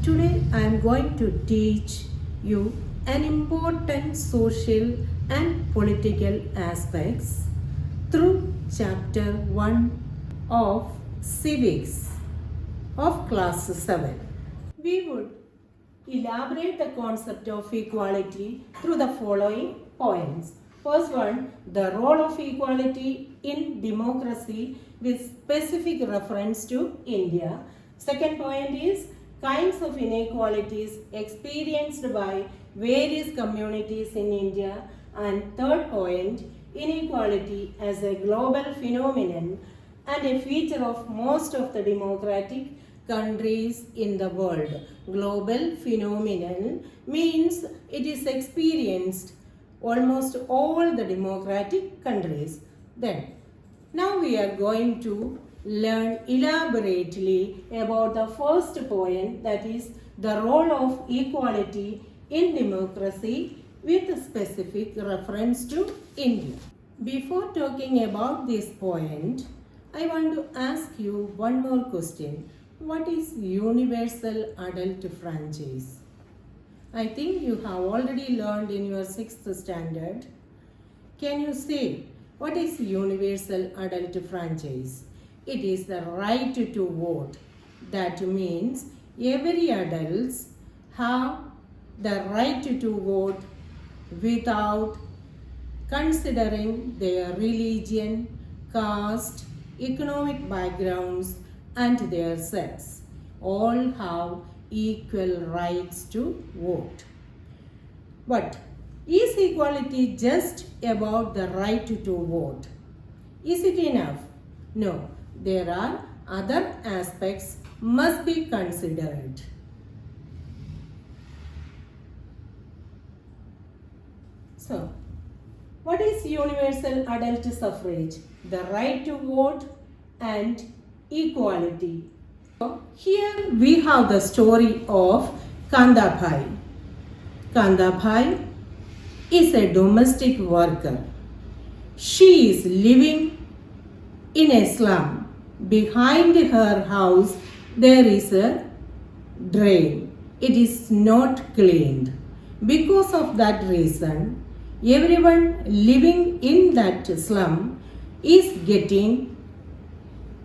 Today I am going to teach you an important social and political aspects through chapter 1 of civics of class 7. We would elaborate the concept of equality through the following points. First one, the role of equality in democracy with specific reference to India. Second point is kinds of inequalities experienced by various communities in India. And third point, inequality as a global phenomenon and a feature of most of the democratic countries in the world. Global phenomenon means it is experienced almost all the democratic countries. Then, now we are going to learn elaborately about the first point, that is the role of equality in democracy with specific reference to India. Before talking about this point, I want to ask you one more question. What is universal adult franchise? I think you have already learned in your 6th standard. Can you say what is universal adult franchise? It is the right to vote. That means every adults have the right to vote without considering their religion, caste, economic backgrounds and their sex. All have equal rights to vote. But is equality just about the right to vote? Is it enough? No, there are other aspects must be considered. So, what is universal adult suffrage? The right to vote and equality. Here we have the story of Kandabhai. Kandabhai is a domestic worker. She is living in a slum. Behind her house there is a drain. It is not cleaned. Because of that reason, everyone living in that slum is getting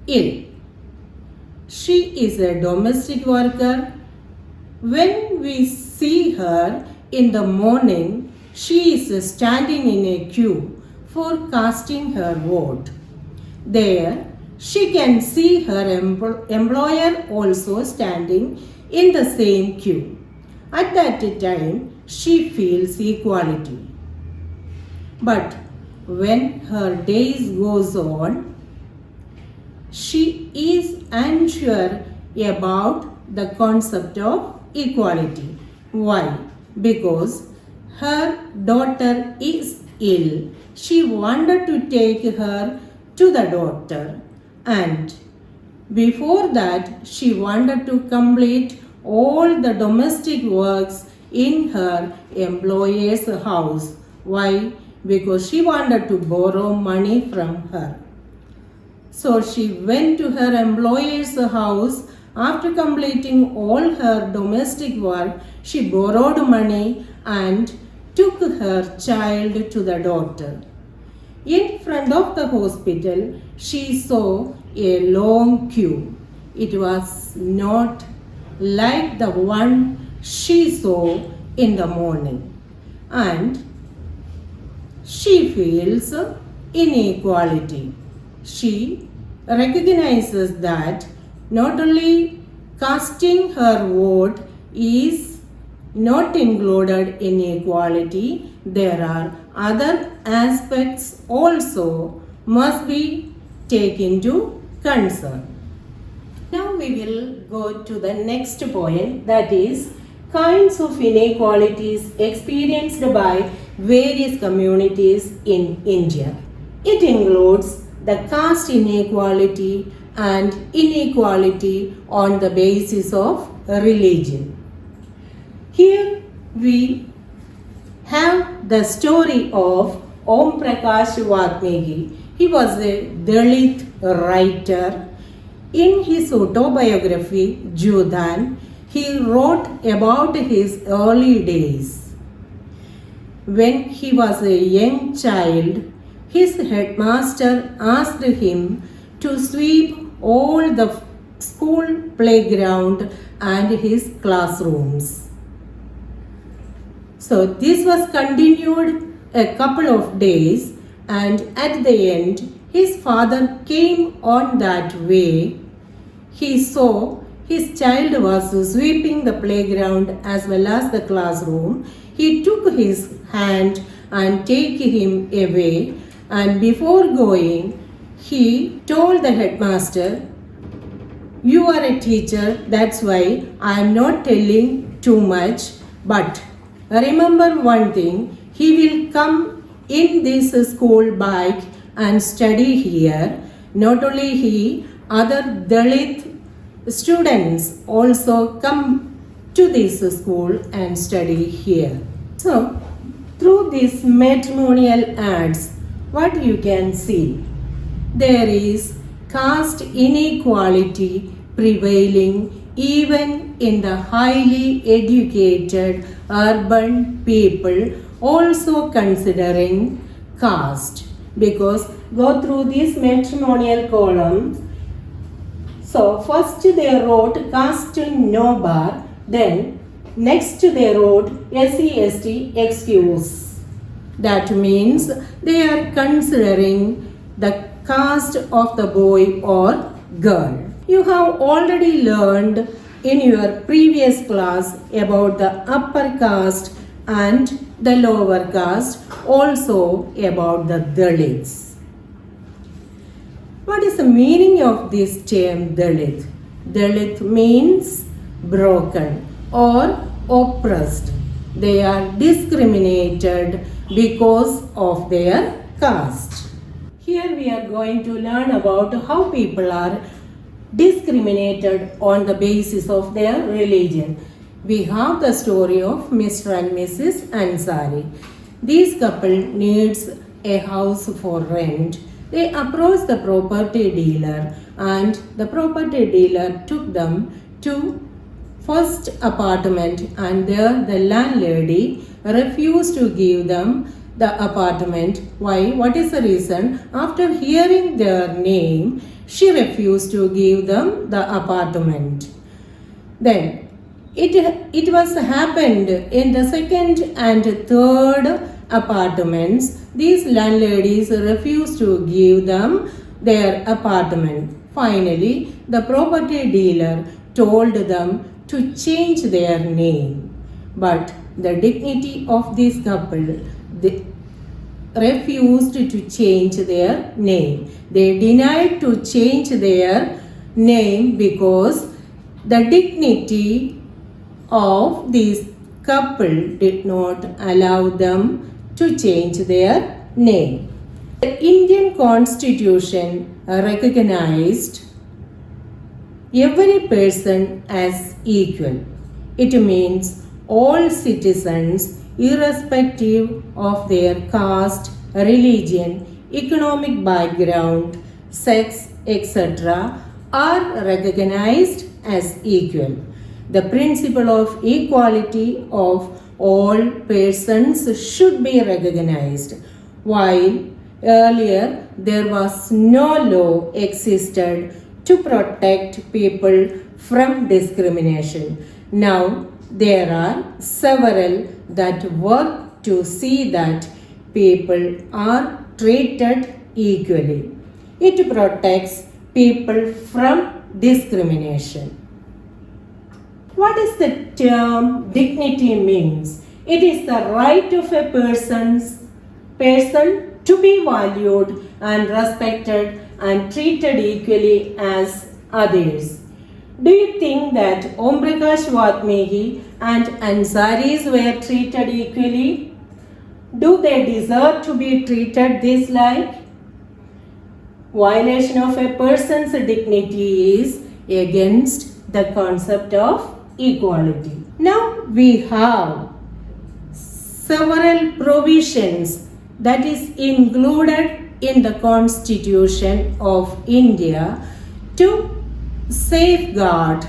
ill. She is a domestic worker. When we see her in the morning, she is standing in a queue for casting her vote. There, she can see her employer also standing in the same queue. At that time, she feels equality. But when her days goes on, she is unsure about the concept of equality. Why? Because her daughter is ill. She wanted to take her to the doctor, and before that she wanted to complete all the domestic works in her employer's house. Why? Because she wanted to borrow money from her. So she went to her employer's house. After completing all her domestic work, she borrowed money and took her child to the doctor. In front of the hospital, she saw a long queue. It was not like the one she saw in the morning. And she feels inequality. She recognizes that not only casting her vote is not included in equality, there are other aspects also must be taken into concern. Now we will go to the next point, that is kinds of inequalities experienced by various communities in India. It includes the caste inequality and inequality on the basis of religion. Here we have the story of Om Prakash Valmiki. He was a Dalit writer. In his autobiography, Jodhan, he wrote about his early days. When he was a young child, his headmaster asked him to sweep all the school playground and his classrooms. So this was continued a couple of days, and at the end his father came on that way. He saw his child was sweeping the playground as well as the classroom. He took his hand and take him away, and before going he told the headmaster, "You are a teacher, that's why I am not telling too much, but remember one thing, he will come in this school bike and study here. Not only he, other Dalit students also come to this school and study here." So, through these matrimonial ads, what you can see, there is caste inequality prevailing even in the highly educated urban people, also considering caste. Because go through these matrimonial columns. So first they wrote caste no bar, then next they wrote SC/ST excuse. That means they are considering the caste of the boy or girl. You have already learned in your previous class about the upper caste and the lower caste, also about the Dalits. What is the meaning of this term Dalit? Dalit means broken or oppressed. They are discriminated because of their caste. Here we are going to learn about how people are discriminated on the basis of their religion. We have the story of Mr. and Mrs. Ansari. This couple needs a house for rent. They approached the property dealer, and the property dealer took them to first apartment, and there the landlady refused to give them the apartment. Why? What is the reason? After hearing their name, she refused to give them the apartment. Then it was happened in the second and third apartments. These landladies refused to give them their apartment. Finally, the property dealer told them to change their name. But the dignity of this couple, they refused to change their name. They denied to change their name because the dignity of this couple did not allow them to change their name. The Indian Constitution recognized every person as equal. It means all citizens, irrespective of their caste, religion, economic background, sex, etc., are recognized as equal. The principle of equality of all persons should be recognized. While earlier there was no law existed to protect people from discrimination, now there are several that work to see that people are treated equally. It protects people from discrimination. What does the term dignity means? It is the right of a person to be valued and respected and treated equally as others. Do you think that Om Prakash Vatmiki and Ansaris were treated equally? Do they deserve to be treated this like? Violation of a person's dignity is against the concept of equality. Now we have several provisions that is included in the Constitution of India to safeguard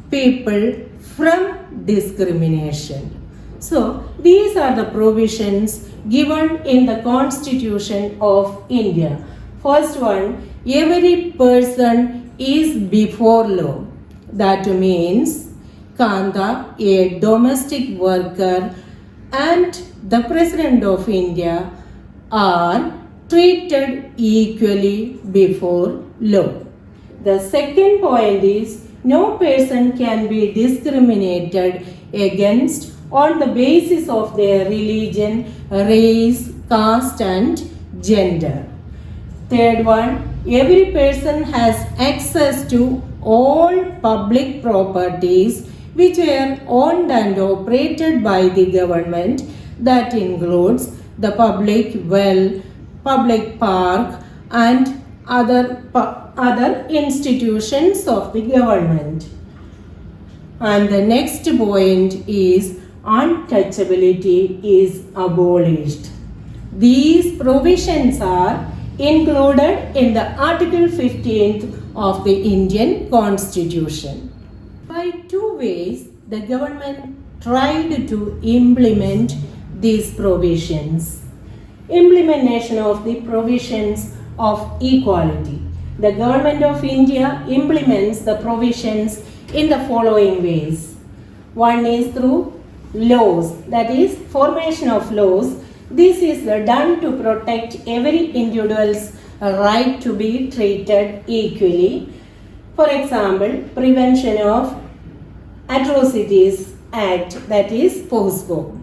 people from discrimination. So, these are the provisions given in the Constitution of India. First one, every person is before law. That means Kanda, a domestic worker, and the President of India are treated equally before law. The second point is no person can be discriminated against on the basis of their religion, race, caste, and gender. Third one, every person has access to all public properties which are owned and operated by the government. That includes the public well, public park, and other institutions of the government. And the next point is untouchability is abolished. These provisions are included in the Article 15th of the Indian Constitution. By two ways, the government tried to implement these provisions. Implementation of the provisions of equality. The Government of India implements the provisions in the following ways. One is through laws, that is formation of laws. This is done to protect every individual's right to be treated equally. For example, Prevention of Atrocities Act, that is POSCO.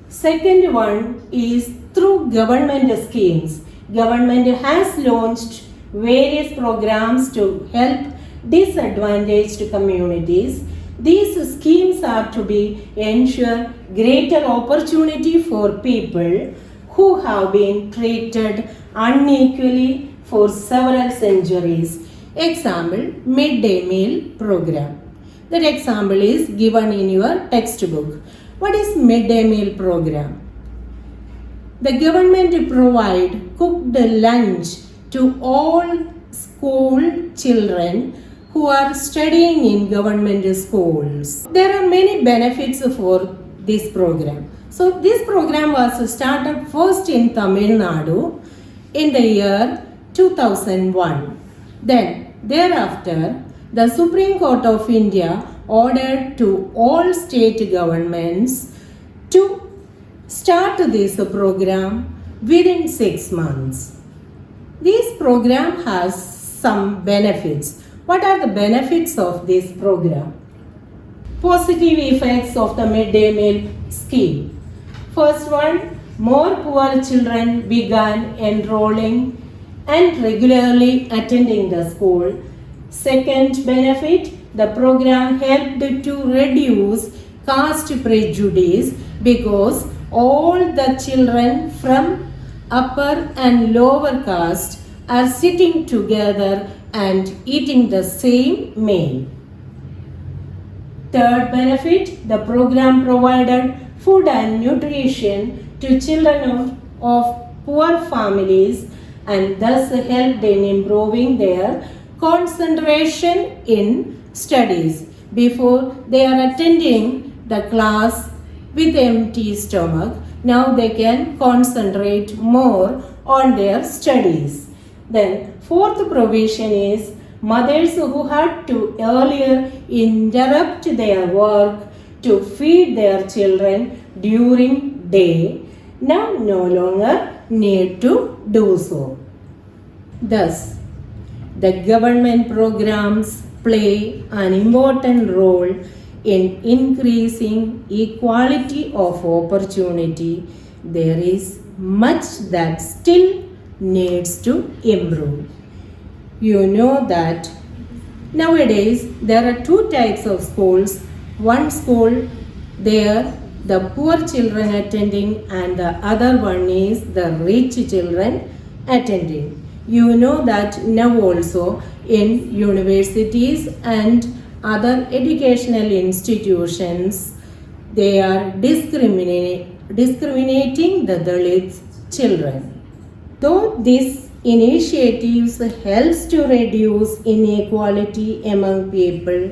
Second one is through government schemes. Government has launched various programs to help disadvantaged communities. These schemes are to be ensure greater opportunity for people who have been treated unequally for several centuries. Example, midday meal program. That example is given in your textbook. What is midday meal program? The government provide cooked lunch to all school children who are studying in government schools. There are many benefits for this program. So this program was started first in Tamil Nadu in the year 2001. Then thereafter the Supreme Court of India ordered to all state governments to start this program within 6 months. This program has some benefits. What are the benefits of this program? Positive effects of the midday meal scheme. First one, more poor children began enrolling and regularly attending the school. Second benefit, the program helped to reduce caste prejudice because all the children from upper and lower caste are sitting together and eating the same meal. Third benefit, the program provided food and nutrition to children of poor families and thus helped in improving their concentration in studies before they are attending the class with empty stomach. Now they can concentrate more on their studies. Then fourth provision is mothers who had to earlier interrupt their work to feed their children during day now no longer need to do so. Thus, the government programs play an important role in increasing equality of opportunity. There is much that still needs to improve. You know that nowadays there are two types of schools. One school, there the poor children attending, and the other one is the rich children attending. You know that now also in universities and other educational institutions, they are discriminating the Dalit children. Though this initiatives helps to reduce inequality among people,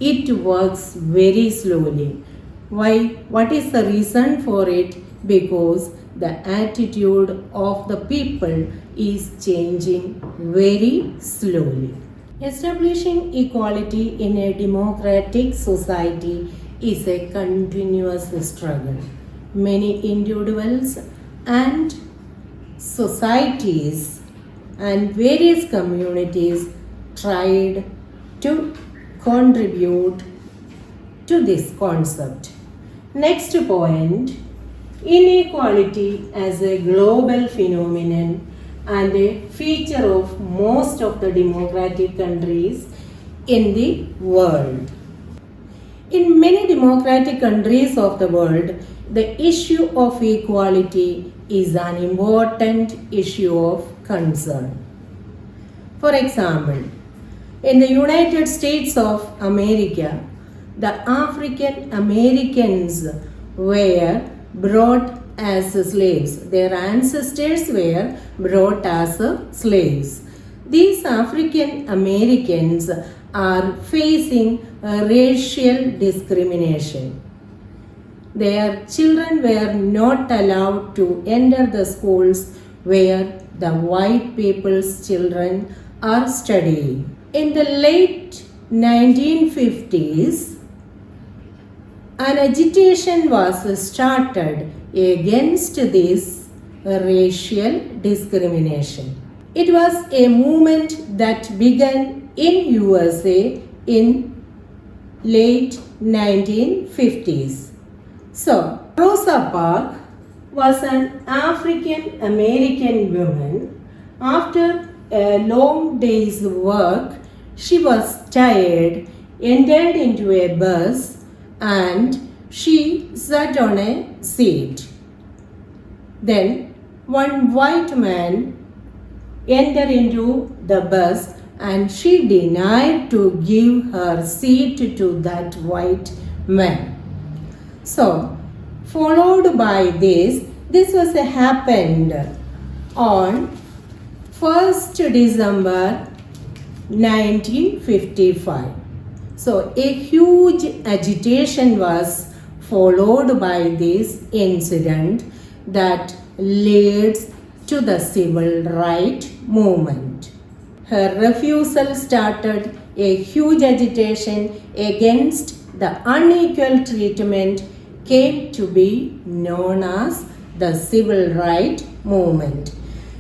it works very slowly. Why? What is the reason for it? Because the attitude of the people is changing very slowly. Establishing equality in a democratic society is a continuous struggle. Many individuals and societies and various communities tried to contribute to this concept. Next point, inequality as a global phenomenon and a feature of most of the democratic countries in the world. In many democratic countries of the world, the issue of equality is an important issue of concern. For example, in the United States of America, the African Americans were brought as slaves. Their ancestors were brought as slaves. These African Americans are facing racial discrimination. Their children were not allowed to enter the schools where the white people's children are studying. In the late 1950s, an agitation was started against this racial discrimination. It was a movement that began in USA in late 1950s. So, Rosa Parks was an African American woman. After a long day's work, she was tired, entered into a bus, and she sat on a seat. Then one white man entered into the bus and she denied to give her seat to that white man. So, followed by this was happened on 1st December 1955. So, a huge agitation was followed by this incident that leads to the civil rights movement. Her refusal started a huge agitation against the unequal treatment came to be known as the Civil Rights Movement.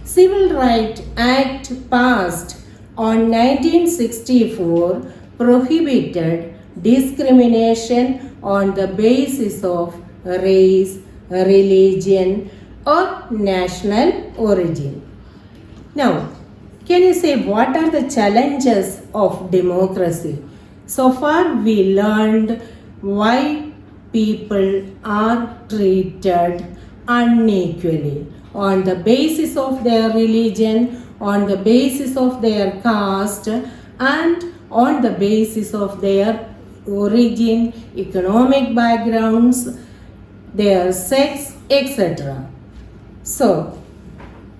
Civil Rights Act passed on 1964 prohibited discrimination on the basis of race, religion, or national origin. Now, can you say what are the challenges of democracy? So far, we learned why people are treated unequally on the basis of their religion, on the basis of their caste, and on the basis of their origin, economic backgrounds, their sex, etc. So,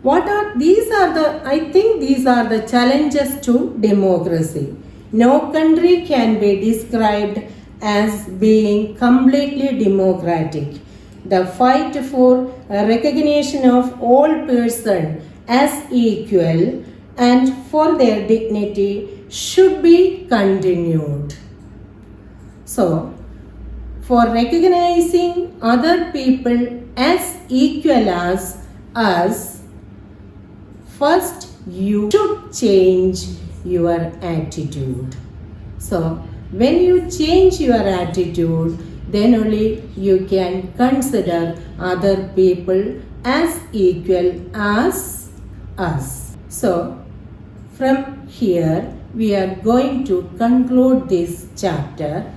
I think these are the challenges to democracy. No country can be described as being completely democratic. The fight for recognition of all persons as equal and for their dignity should be continued. So, for recognizing other people as equal as us, first you should change your attitude. So, when you change your attitude, then only you can consider other people as equal as us. So, from here, we are going to conclude this chapter.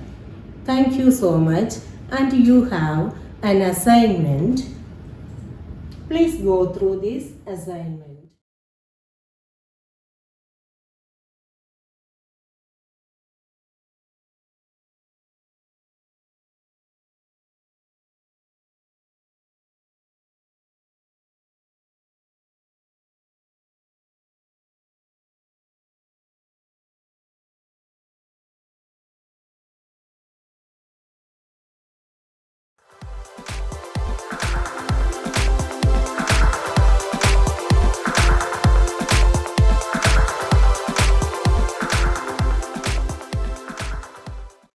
Thank you so much, and you have an assignment. Please go through this assignment.